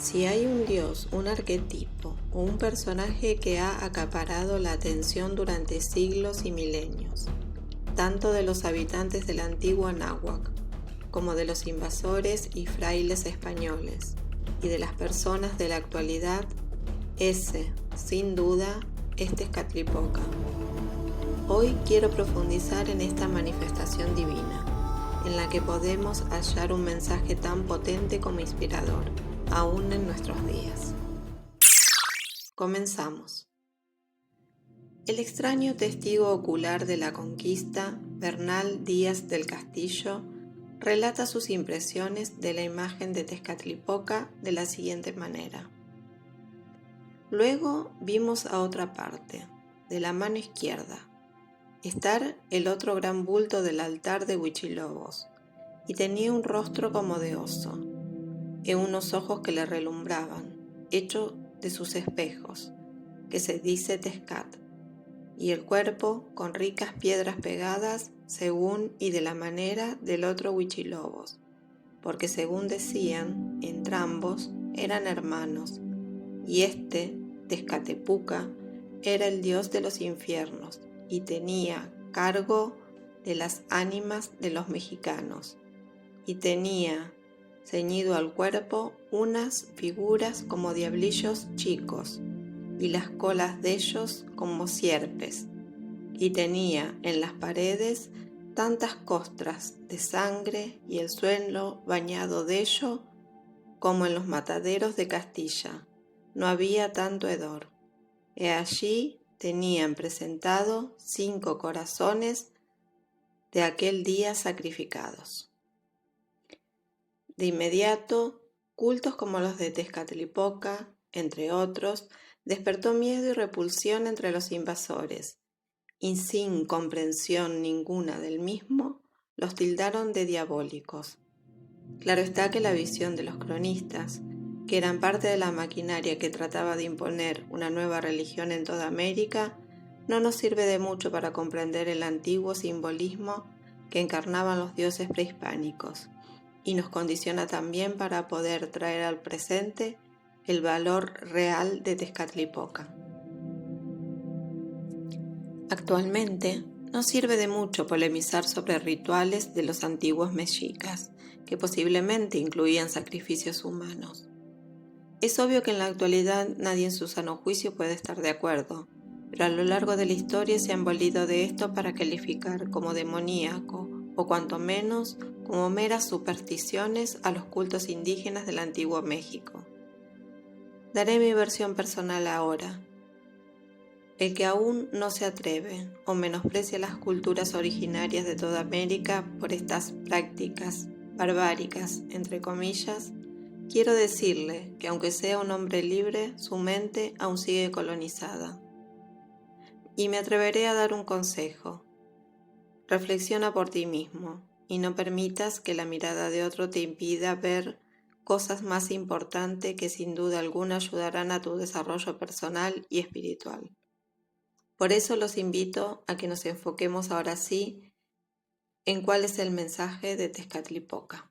Si hay un dios, un arquetipo o un personaje que ha acaparado la atención durante siglos y milenios, tanto de los habitantes de la antigua Náhuac como de los invasores y frailes españoles y de las personas de la actualidad, ese, sin duda, es Tezcatlipoca. Hoy quiero profundizar en esta manifestación divina, en la que podemos hallar un mensaje tan potente como inspirador, aún en nuestros días. Comenzamos. El extraño testigo ocular de la conquista, Bernal Díaz del Castillo, relata sus impresiones de la imagen de Tezcatlipoca de la siguiente manera. Luego vimos a otra parte, de la mano izquierda, estar el otro gran bulto del altar de Huichilobos, y tenía un rostro como de oso, y unos ojos que le relumbraban, hecho de sus espejos, que se dice Tezcat, y el cuerpo con ricas piedras pegadas según y de la manera del otro Huichilobos, porque según decían, entrambos eran hermanos, y Tezcatepuca, era el dios de los infiernos, y tenía cargo de las ánimas de los mexicanos, y tenía ceñido al cuerpo unas figuras como diablillos chicos, y las colas de ellos como sierpes, y tenía en las paredes tantas costras de sangre y el suelo bañado de ello como en los mataderos de Castilla, no había tanto hedor. Y allí tenían presentado 5 corazones de aquel día sacrificados. De inmediato, cultos como los de Tezcatlipoca, entre otros, despertó miedo y repulsión entre los invasores, y sin comprensión ninguna del mismo, los tildaron de diabólicos. Claro está que la visión de los cronistas, que eran parte de la maquinaria que trataba de imponer una nueva religión en toda América, no nos sirve de mucho para comprender el antiguo simbolismo que encarnaban los dioses prehispánicos, y nos condiciona también para poder traer al presente el valor real de Tezcatlipoca. Actualmente, no sirve de mucho polemizar sobre rituales de los antiguos mexicas, que posiblemente incluían sacrificios humanos. Es obvio que en la actualidad nadie en su sano juicio puede estar de acuerdo, pero a lo largo de la historia se han valido de esto para calificar como demoníaco, o cuanto menos como meras supersticiones a los cultos indígenas del antiguo México. Daré mi versión personal ahora. El que aún no se atreve o menosprecia las culturas originarias de toda América por estas prácticas barbáricas, entre comillas, quiero decirle que aunque sea un hombre libre, su mente aún sigue colonizada. Y me atreveré a dar un consejo. Reflexiona por ti mismo y no permitas que la mirada de otro te impida ver cosas más importantes que sin duda alguna ayudarán a tu desarrollo personal y espiritual. Por eso los invito a que nos enfoquemos ahora sí en cuál es el mensaje de Tezcatlipoca.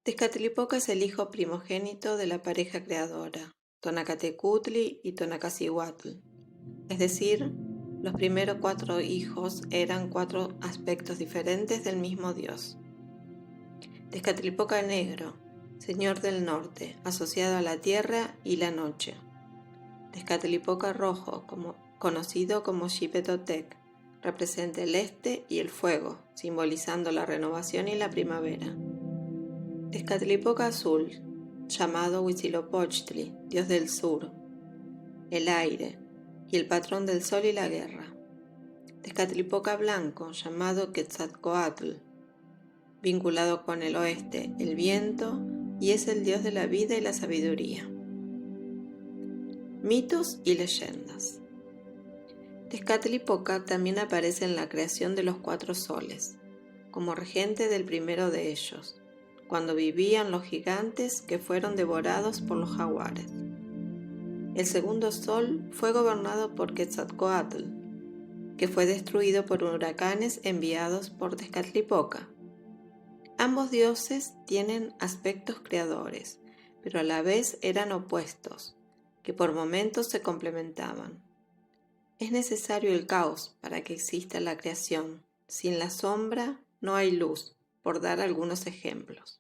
Tezcatlipoca es el hijo primogénito de la pareja creadora, Tonacatecutli y Tonacacihuatl. Es decir, los primeros 4 hijos eran 4 aspectos diferentes del mismo dios. Tezcatlipoca negro, señor del norte, asociado a la tierra y la noche. Tezcatlipoca rojo, conocido como Xipetotec, representa el este y el fuego, simbolizando la renovación y la primavera. Tezcatlipoca azul, llamado Huitzilopochtli, dios del sur, el aire y el patrón del sol y la guerra. Tezcatlipoca blanco, llamado Quetzalcoatl, vinculado con el oeste, el viento, y es el dios de la vida y la sabiduría. Mitos y leyendas. Tezcatlipoca también aparece en la creación de los 4 soles, como regente del primero de ellos, cuando vivían los gigantes que fueron devorados por los jaguares. El segundo sol fue gobernado por Quetzalcoatl, que fue destruido por huracanes enviados por Tezcatlipoca. Ambos dioses tienen aspectos creadores, pero a la vez eran opuestos, que por momentos se complementaban. Es necesario el caos para que exista la creación. Sin la sombra no hay luz, por dar algunos ejemplos.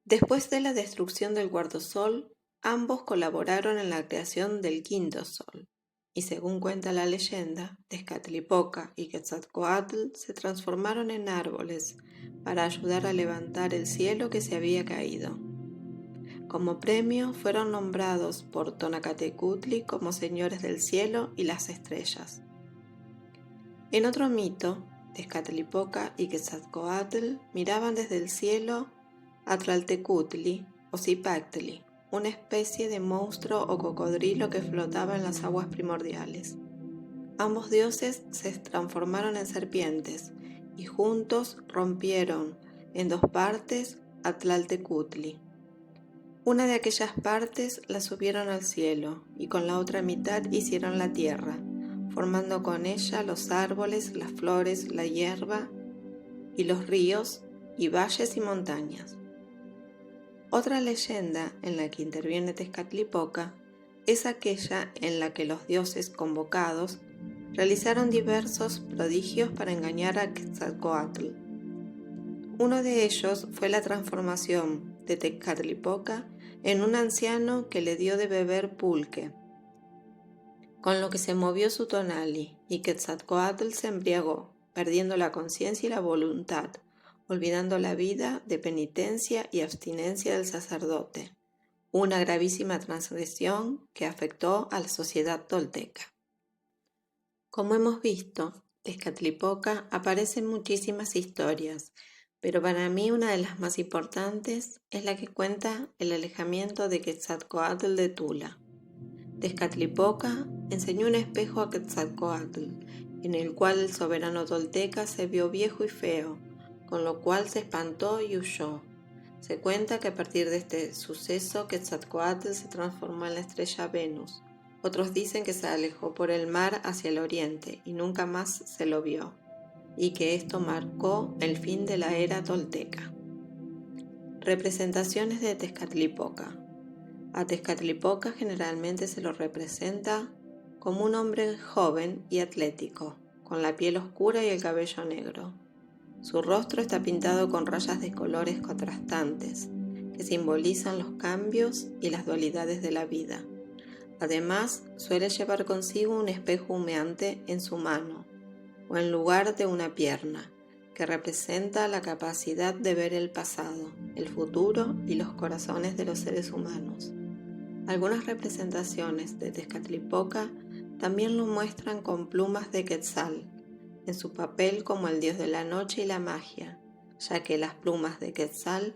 Después de la destrucción del guardasol, ambos colaboraron en la creación del quinto sol, y según cuenta la leyenda, Tezcatlipoca y Quetzalcóatl se transformaron en árboles para ayudar a levantar el cielo que se había caído. Como premio fueron nombrados por Tonacatecutli como señores del cielo y las estrellas. En otro mito, Tezcatlipoca y Quetzalcóatl miraban desde el cielo a Tlaltecutli o Zipactli, una especie de monstruo o cocodrilo que flotaba en las aguas primordiales. Ambos dioses se transformaron en serpientes y juntos rompieron en dos partes a Tlaltecutli. Una de aquellas partes la subieron al cielo y con la otra mitad hicieron la tierra, formando con ella los árboles, las flores, la hierba y los ríos y valles y montañas. Otra leyenda en la que interviene Tezcatlipoca es aquella en la que los dioses convocados realizaron diversos prodigios para engañar a Quetzalcóatl. Uno de ellos fue la transformación de Tezcatlipoca en un anciano que le dio de beber pulque, con lo que se movió su tonali y Quetzalcóatl se embriagó, perdiendo la conciencia y la voluntad, olvidando la vida de penitencia y abstinencia del sacerdote, una gravísima transgresión que afectó a la sociedad tolteca. Como hemos visto, Tezcatlipoca aparece en muchísimas historias, pero para mí una de las más importantes es la que cuenta el alejamiento de Quetzalcóatl de Tula. Tezcatlipoca enseñó un espejo a Quetzalcóatl, en el cual el soberano tolteca se vio viejo y feo, con lo cual se espantó y huyó. Se cuenta que a partir de este suceso Quetzalcóatl se transformó en la estrella Venus. Otros dicen que se alejó por el mar hacia el oriente y nunca más se lo vio, y que esto marcó el fin de la era tolteca. Representaciones de Tezcatlipoca. A Tezcatlipoca generalmente se lo representa como un hombre joven y atlético, con la piel oscura y el cabello negro. Su rostro está pintado con rayas de colores contrastantes, que simbolizan los cambios y las dualidades de la vida. Además, suele llevar consigo un espejo humeante en su mano, o en lugar de una pierna, que representa la capacidad de ver el pasado, el futuro y los corazones de los seres humanos. Algunas representaciones de Tezcatlipoca también lo muestran con plumas de quetzal, en su papel como el dios de la noche y la magia, ya que las plumas de quetzal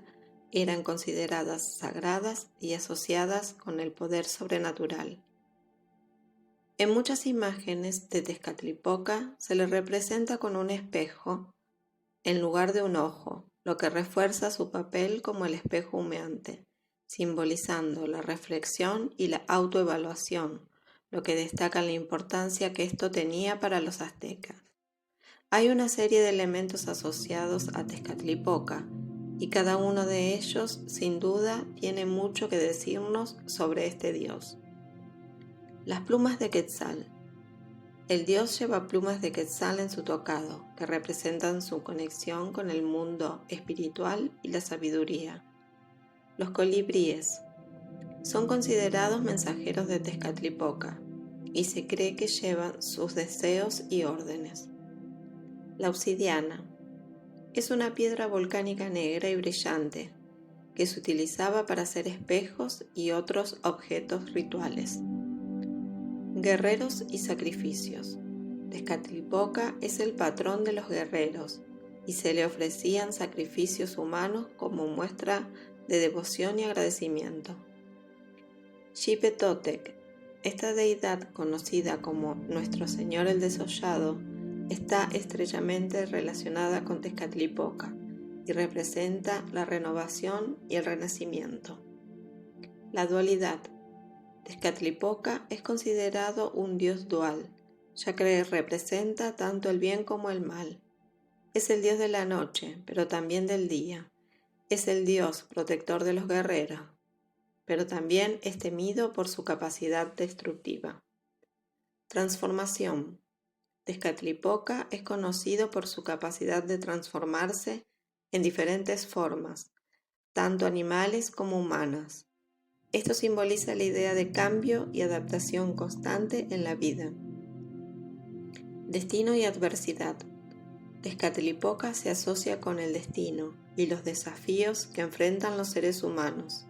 eran consideradas sagradas y asociadas con el poder sobrenatural. En muchas imágenes de Tezcatlipoca se le representa con un espejo en lugar de un ojo, lo que refuerza su papel como el espejo humeante, simbolizando la reflexión y la autoevaluación, lo que destaca la importancia que esto tenía para los aztecas. Hay una serie de elementos asociados a Tezcatlipoca y cada uno de ellos, sin duda, tiene mucho que decirnos sobre este dios. Las plumas de Quetzal. El dios lleva plumas de Quetzal en su tocado, que representan su conexión con el mundo espiritual y la sabiduría. Los colibríes son considerados mensajeros de Tezcatlipoca y se cree que llevan sus deseos y órdenes. La obsidiana es una piedra volcánica negra y brillante que se utilizaba para hacer espejos y otros objetos rituales. Guerreros y sacrificios. Tezcatlipoca es el patrón de los guerreros y se le ofrecían sacrificios humanos como muestra de devoción y agradecimiento. Xipetotec, esta deidad conocida como Nuestro Señor el Desollado, está estrechamente relacionada con Tezcatlipoca y representa la renovación y el renacimiento. La dualidad. Tezcatlipoca es considerado un dios dual, ya que representa tanto el bien como el mal. Es el dios de la noche, pero también del día, Es el dios protector de los guerreros, pero también es temido por su capacidad destructiva. Transformación. Tezcatlipoca es conocido por su capacidad de transformarse en diferentes formas, tanto animales como humanas. Esto simboliza la idea de cambio y adaptación constante en la vida. Destino y adversidad. Tezcatlipoca se asocia con el destino y los desafíos que enfrentan los seres humanos.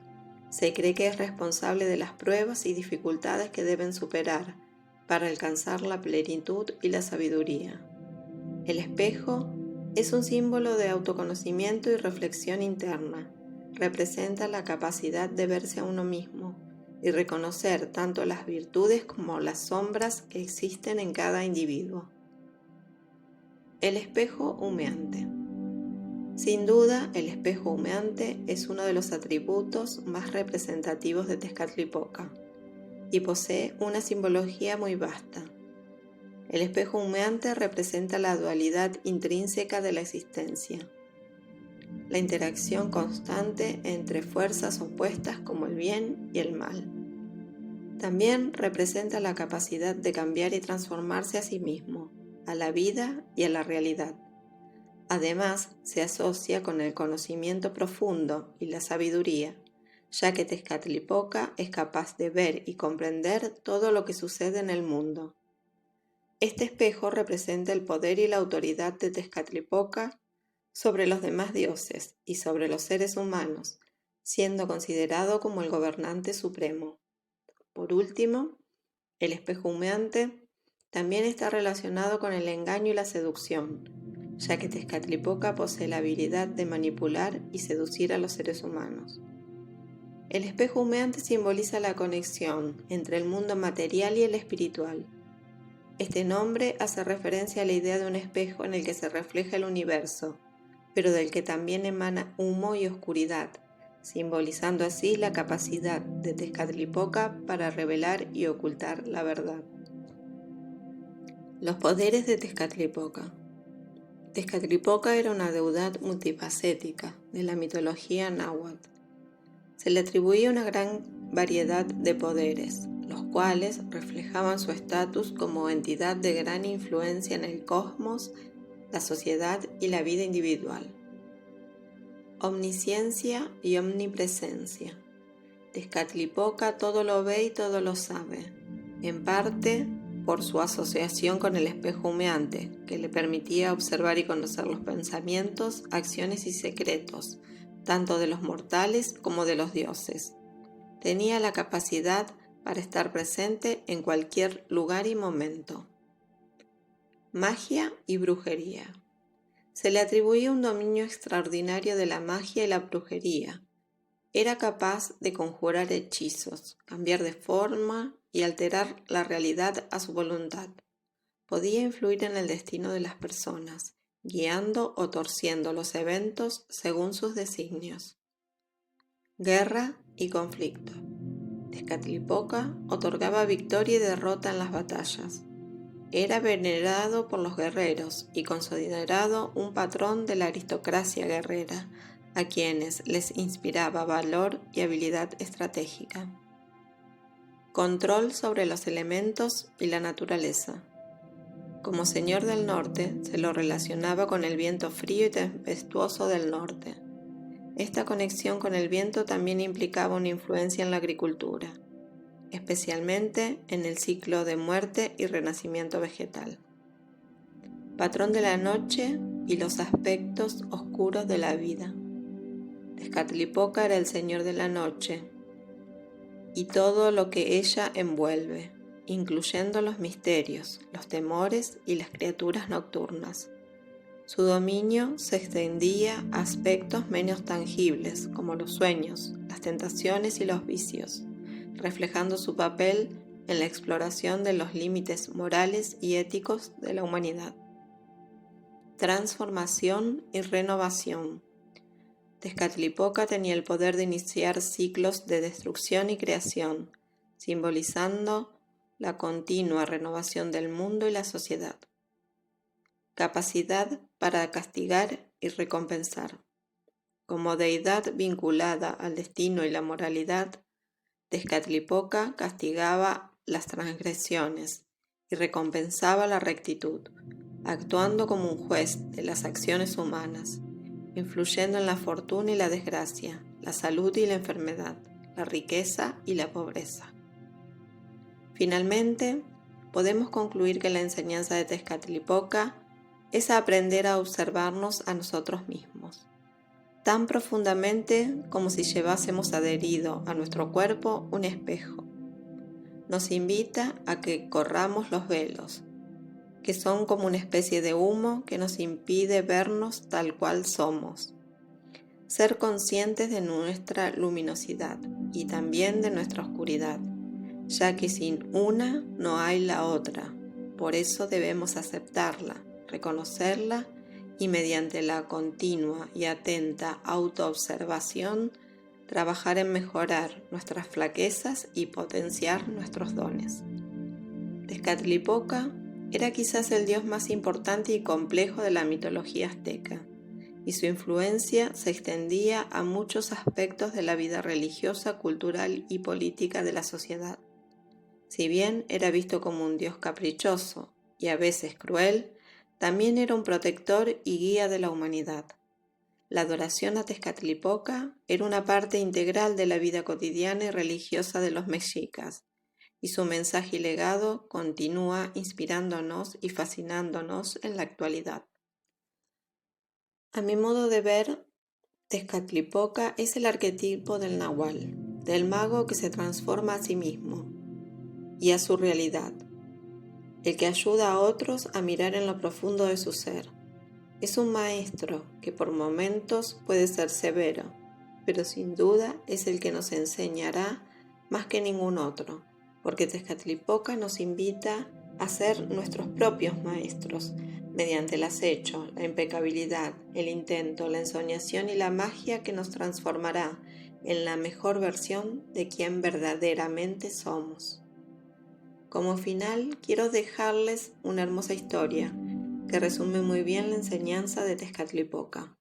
Se cree que es responsable de las pruebas y dificultades que deben superar para alcanzar la plenitud y la sabiduría. El espejo es un símbolo de autoconocimiento y reflexión interna. Representa la capacidad de verse a uno mismo y reconocer tanto las virtudes como las sombras que existen en cada individuo. El espejo humeante. Sin duda, el espejo humeante es uno de los atributos más representativos de Tezcatlipoca y posee una simbología muy vasta. El espejo humeante representa la dualidad intrínseca de la existencia, la interacción constante entre fuerzas opuestas como el bien y el mal. También representa la capacidad de cambiar y transformarse a sí mismo, a la vida y a la realidad. Además, se asocia con el conocimiento profundo y la sabiduría, ya que Tezcatlipoca es capaz de ver y comprender todo lo que sucede en el mundo. Este espejo representa el poder y la autoridad de Tezcatlipoca sobre los demás dioses y sobre los seres humanos, siendo considerado como el gobernante supremo. Por último, el espejo humeante también está relacionado con el engaño y la seducción, ya que Tezcatlipoca posee la habilidad de manipular y seducir a los seres humanos. El espejo humeante simboliza la conexión entre el mundo material y el espiritual. Este nombre hace referencia a la idea de un espejo en el que se refleja el universo, pero del que también emana humo y oscuridad, simbolizando así la capacidad de Tezcatlipoca para revelar y ocultar la verdad. Los poderes de Tezcatlipoca. Tezcatlipoca era una deidad multifacética de la mitología náhuatl. Se le atribuía una gran variedad de poderes, los cuales reflejaban su estatus como entidad de gran influencia en el cosmos, la sociedad y la vida individual. Omnisciencia y omnipresencia. Tezcatlipoca todo lo ve y todo lo sabe, en parte por su asociación con el espejo humeante, que le permitía observar y conocer los pensamientos, acciones y secretos, tanto de los mortales como de los dioses. Tenía la capacidad para estar presente en cualquier lugar y momento. Magia y brujería. Se le atribuía un dominio extraordinario de la magia y la brujería. Era capaz de conjurar hechizos, cambiar de forma y alterar la realidad a su voluntad. Podía influir en el destino de las personas, guiando o torciendo los eventos según sus designios. Guerra y conflicto. Tezcatlipoca otorgaba victoria y derrota en las batallas. Era venerado por los guerreros y considerado un patrón de la aristocracia guerrera, a quienes les inspiraba valor y habilidad estratégica. Control sobre los elementos y la naturaleza. Como señor del norte, se lo relacionaba con el viento frío y tempestuoso del norte. Esta conexión con el viento también implicaba una influencia en la agricultura, especialmente en el ciclo de muerte y renacimiento vegetal. Patrón de la noche y los aspectos oscuros de la vida. Tezcatlipoca era el señor de la noche y todo lo que ella envuelve, incluyendo los misterios, los temores y las criaturas nocturnas. Su dominio se extendía a aspectos menos tangibles, como los sueños, las tentaciones y los vicios, reflejando su papel en la exploración de los límites morales y éticos de la humanidad. Transformación y renovación. Tezcatlipoca tenía el poder de iniciar ciclos de destrucción y creación, simbolizando la continua renovación del mundo y la sociedad. Capacidad para castigar y recompensar. Como deidad vinculada al destino y la moralidad, Tezcatlipoca castigaba las transgresiones y recompensaba la rectitud, actuando como un juez de las acciones humanas, influyendo en la fortuna y la desgracia, la salud y la enfermedad, la riqueza y la pobreza. Finalmente, podemos concluir que la enseñanza de Tezcatlipoca es aprender a observarnos a nosotros mismos, tan profundamente como si llevásemos adherido a nuestro cuerpo un espejo. Nos invita a que corramos los velos, que son como una especie de humo que nos impide vernos tal cual somos. Ser conscientes de nuestra luminosidad y también de nuestra oscuridad, ya que sin una no hay la otra. Por eso debemos aceptarla, reconocerla y mediante la continua y atenta autoobservación trabajar en mejorar nuestras flaquezas y potenciar nuestros dones. Tezcatlipoca era quizás el dios más importante y complejo de la mitología azteca, y su influencia se extendía a muchos aspectos de la vida religiosa, cultural y política de la sociedad. Si bien era visto como un dios caprichoso y a veces cruel, también era un protector y guía de la humanidad. La adoración a Tezcatlipoca era una parte integral de la vida cotidiana y religiosa de los mexicas, y su mensaje y legado continúa inspirándonos y fascinándonos en la actualidad. A mi modo de ver, Tezcatlipoca es el arquetipo del nahual, del mago que se transforma a sí mismo y a su realidad, el que ayuda a otros a mirar en lo profundo de su ser. Es un maestro que por momentos puede ser severo, pero sin duda es el que nos enseñará más que ningún otro, porque Tezcatlipoca nos invita a ser nuestros propios maestros, mediante el acecho, la impecabilidad, el intento, la ensoñación y la magia que nos transformará en la mejor versión de quien verdaderamente somos. Como final, quiero dejarles una hermosa historia que resume muy bien la enseñanza de Tezcatlipoca.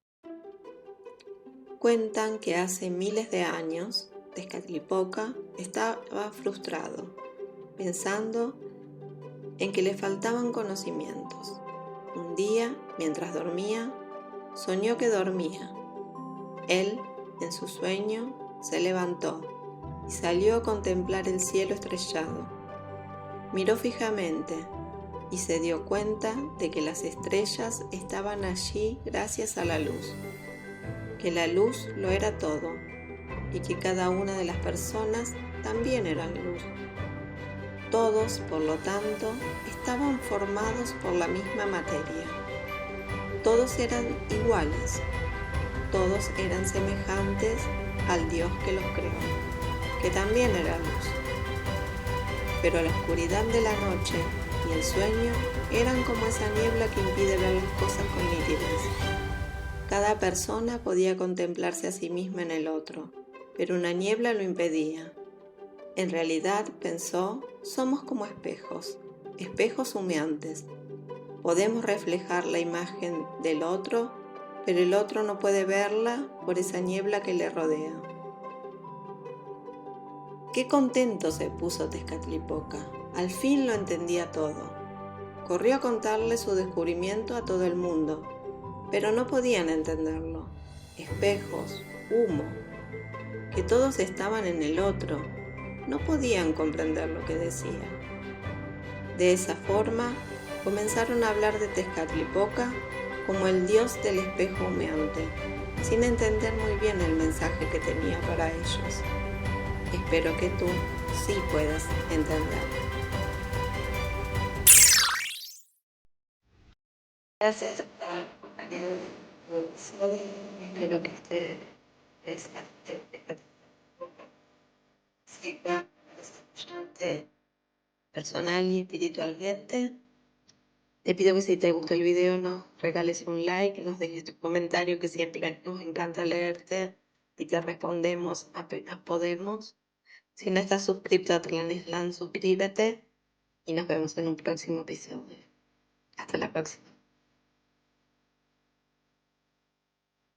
Cuentan que hace miles de años Tezcatlipoca estaba frustrado, pensando en que le faltaban conocimientos. Un día, mientras dormía, soñó que dormía. Él, en su sueño, se levantó y salió a contemplar el cielo estrellado. Miró fijamente y se dio cuenta de que las estrellas estaban allí gracias a la luz, que la luz lo era todo y que cada una de las personas también eran luz. Todos, por lo tanto, estaban formados por la misma materia. Todos eran iguales, todos eran semejantes al Dios que los creó, que también era luz. Pero la oscuridad de la noche y el sueño eran como esa niebla que impide ver las cosas con nitidez. Cada persona podía contemplarse a sí misma en el otro, pero una niebla lo impedía. En realidad, pensó, somos como espejos, espejos humeantes. Podemos reflejar la imagen del otro, pero el otro no puede verla por esa niebla que le rodea. Qué contento se puso Tezcatlipoca, al fin lo entendía todo. Corrió a contarle su descubrimiento a todo el mundo, pero no podían entenderlo. Espejos, humo, que todos estaban en el otro, no podían comprender lo que decía. De esa forma, comenzaron a hablar de Tezcatlipoca como el dios del espejo humeante, sin entender muy bien el mensaje que tenía para ellos. Espero que tú sí puedas entender. Gracias por acompañarme en el episodio. Espero que estés personal y espiritualmente. Te pido que si te gustó el video nos regales un like, nos dejes tu comentario, que siempre nos encanta leerte y te respondemos apenas podemos. Si no estás suscrito a Tlaneslan, suscríbete y nos vemos en un próximo episodio. Hasta la próxima.